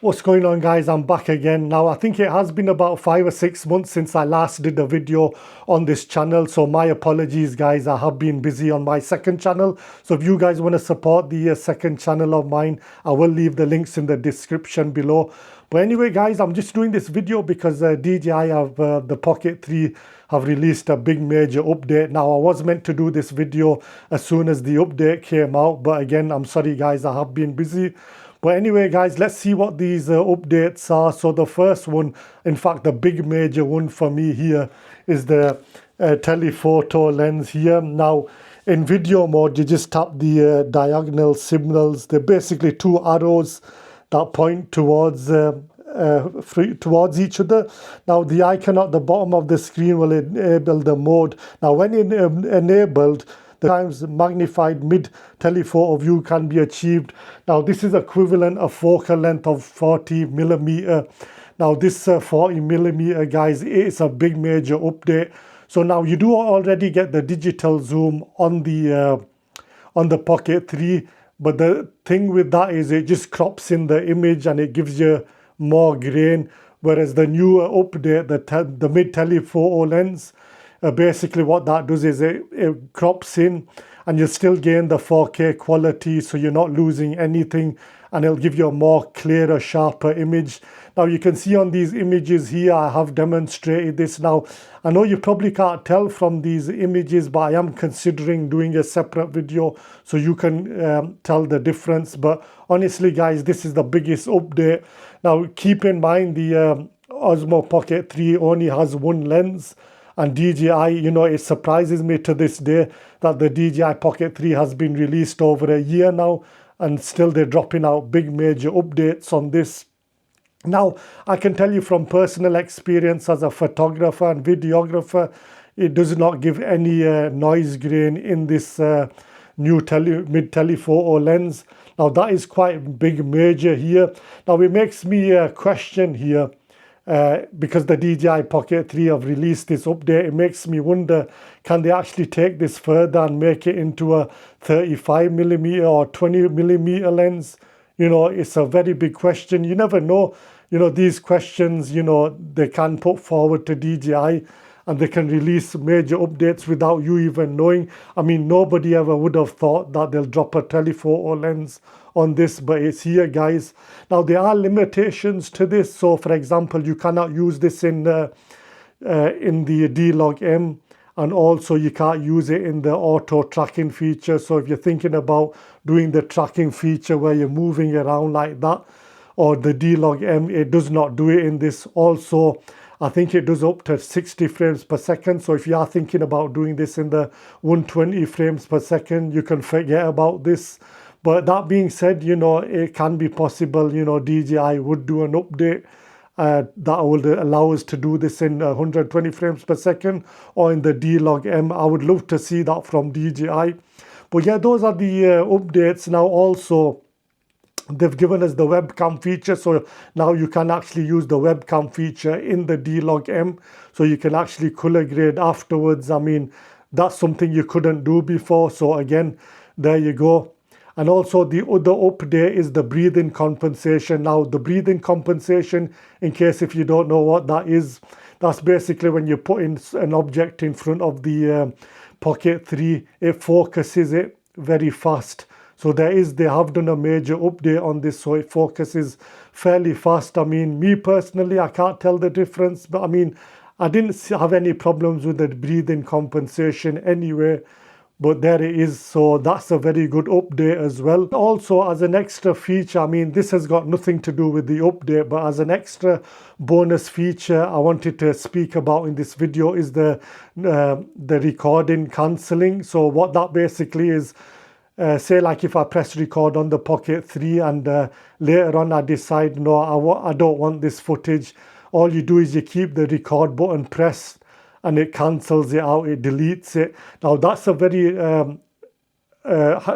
What's going on, guys? I'm back again. Now, I think it has been about 5 or 6 months since I last did a video on this channel, so my apologies, guys. I have been busy on my second channel, so if you guys want to support the second channel of mine, I will leave the links in the description below. But anyway, guys, I'm just doing this video because DJI have the Pocket 3 have released a big major update. Now, I was meant to do this video as soon as the update came out, but again, I'm sorry, guys, I have been busy. But anyway, guys, let's see what these updates are. So the first one, in fact, the big major one for me here is the telephoto lens here. Now, in video mode, you just tap the diagonal signals. They're basically two arrows that point towards each other. Now, the icon at the bottom of the screen will enable the mode. Now, when enabled, the times magnified mid telephoto view can be achieved. Now, this is equivalent of focal length of 40mm. Now, this 40mm, guys, is a big major update. So now you do already get the digital zoom on the Pocket 3, but the thing with that is it just crops in the image and it gives you more grain. Whereas the newer update, the mid telephoto lens, basically what that does is it crops in and you still gain the 4K quality, so you're not losing anything, and it'll give you a more clearer, sharper image. Now, you can see on these images here, I have demonstrated this. Now, I know you probably can't tell from these images, but I am considering doing a separate video so you can tell the difference. But honestly, guys, this is the biggest update. Now, keep in mind the Osmo Pocket 3 only has one lens. And DJI, you know, it surprises me to this day that the DJI Pocket 3 has been released over a year now, and still they're dropping out big major updates on this. Now, I can tell you from personal experience as a photographer and videographer, it does not give any noise grain in this new mid telephoto lens. Now, that is quite big major here. Now, it makes me question here, because the DJI Pocket 3 have released this update, it makes me wonder, can they actually take this further and make it into a 35mm or 20mm lens? You know, it's a very big question. You never know. You know, these questions, you know, they can put forward to DJI and they can release major updates without you even knowing. I mean, nobody ever would have thought that they'll drop a telephoto lens on this, but it's here, guys. Now, there are limitations to this. So, for example, you cannot use this in the D-Log-M, and also you can't use it in the auto tracking feature. So if you're thinking about doing the tracking feature where you're moving around like that, or the D-Log-M, it does not do it in this. Also, I think it does up to 60 frames per second. So if you are thinking about doing this in the 120 frames per second, you can forget about this. But that being said, you know, it can be possible, you know, DJI would do an update that would allow us to do this in 120 frames per second or in the D-Log-M. I would love to see that from DJI. But yeah, those are the updates. Now, also, they've given us the webcam feature, so now you can actually use the webcam feature in the D-Log-M, so you can actually color grade afterwards. I mean, that's something you couldn't do before. So again, there you go. And also the other update is the breathing compensation. Now, the breathing compensation, in case if you don't know what that is, that's basically when you put in an object in front of the Pocket 3, it focuses it very fast. So they have done a major update on this, so it focuses fairly fast. I mean, me personally, I can't tell the difference, but I mean, I didn't have any problems with the breathing compensation anyway. But there it is, so that's a very good update as well. Also, as an extra feature, I mean, this has got nothing to do with the update, but as an extra bonus feature I wanted to speak about in this video is the recording cancelling. So what that basically is, say like if I press record on the Pocket 3 and later on I decide, no, I don't want this footage, all you do is you keep the record button pressed and it cancels it out, it deletes it. Now, that's a very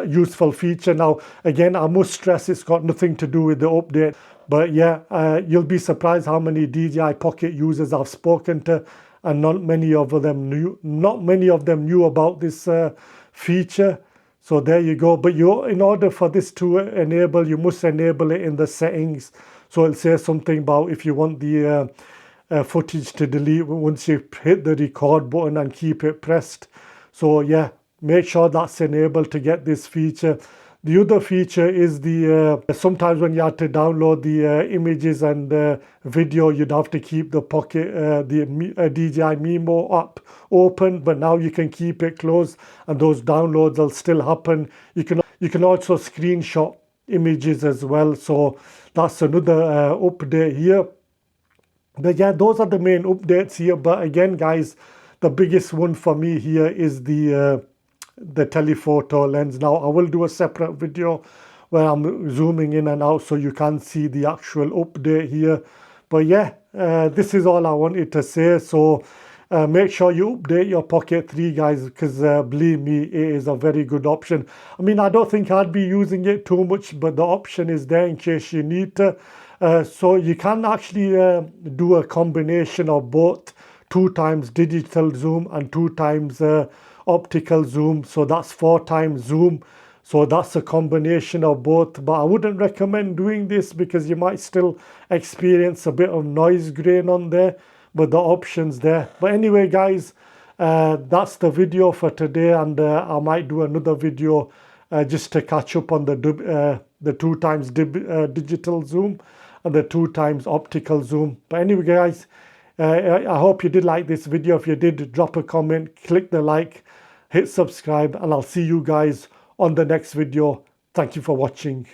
useful feature. Now, again, I must stress it's got nothing to do with the update. But yeah, you'll be surprised how many DJI Pocket users I've spoken to, and not many of them knew about this feature. So there you go. But in order for this to enable, you must enable it in the settings. So it'll say something about if you want the footage to delete once you hit the record button and keep it pressed. So yeah, make sure that's enabled to get this feature. The other feature is the sometimes when you have to download the images and video, you'd have to keep the Pocket, the DJI Mimo app open, but now you can keep it closed and those downloads will still happen. You can also screenshot images as well. So that's another update here. But yeah, those are the main updates here. But again, guys, the biggest one for me here is the telephoto lens. Now I will do a separate video where I'm zooming in and out so you can see the actual update here. But yeah, this is all I wanted to say. So make sure you update your Pocket 3, guys, because believe me, it is a very good option. I mean, I don't think I'd be using it too much, but the option is there in case you need to. So you can actually do a combination of both 2x digital zoom and 2x optical zoom. So that's 4x zoom. So that's a combination of both. But I wouldn't recommend doing this because you might still experience a bit of noise grain on there. But the option's there. But anyway, guys, that's the video for today. And I might do another video just to catch up on the 2x digital zoom and the 2x optical zoom. But anyway, guys, I hope you did like this video. If you did, drop a comment, click the like, hit subscribe, and I'll see you guys on the next video. Thank you for watching.